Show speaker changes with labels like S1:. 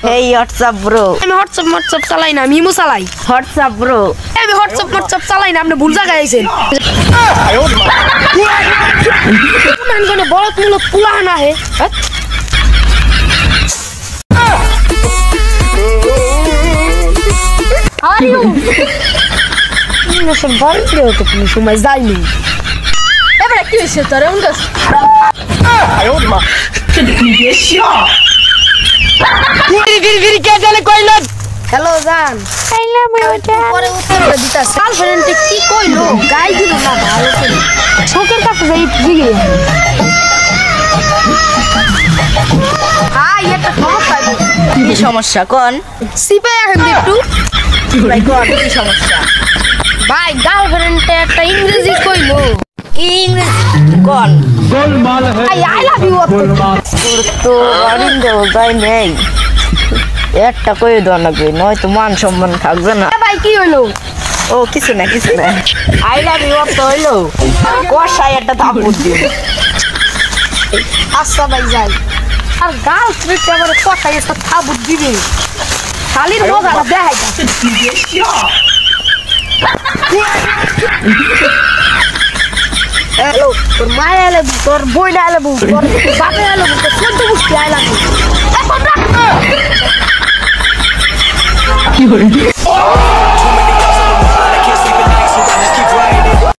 S1: Hey WhatsApp bro.
S2: আমি WhatsApp চালাই না, আমি ইমো চালাই।
S1: WhatsApp bro.
S2: আমি হোয়াটসঅ্যাপ চালাই না, আপনি ভুল জায়গায় আইছেন। মান কোন বড় তুলো পুলা না হে। আর ইউ না সব বাড়ি তো তুমি সময় যাইনি। এবারে কি হইছে তোরে উনকাস? গিরি কে জানে কইলো? হ্যালো জান, আইলা বইটা পরে উত্তর দিতা। গার্লফ্রেন্ড কি কইলো? গাই দিল না ভালো করে। শোকের কাছে যাই দিগে। এটা সমস্যা।
S1: কি সমস্যা কোন?
S2: সিপে এখন একটু
S1: ভাই কোন কি সমস্যা?
S2: ভাই গার্লফ্রেন্ডে একটা ইংরেজি কইলো।
S1: কি ইংরেজি কোন?
S3: गोलमाल है
S2: আই লাভ ইউ।
S1: তোর তো বাড়ির দেও যাই নেই। একটা কই দাও না কই, নয়তো মান সম্মান থাকবে না।
S2: ভাই কি হইলো?
S1: ও কিছু না আই লাভ ইউ তো হইলো। কষাই একটা থাপ্পড় দিও।
S2: আচ্ছা ভাই যাই। আর গার্লফ্রেন্ড আমার কথা এসে থাবুত দিবে। শালির মজাটা দেখাই যা। হ্যালো, তোর মায়ে এলে, তোর বই না এলে, তোর বাপে এলে, তোর সদ্য বুঝতে আইলাম। এখন রাখ।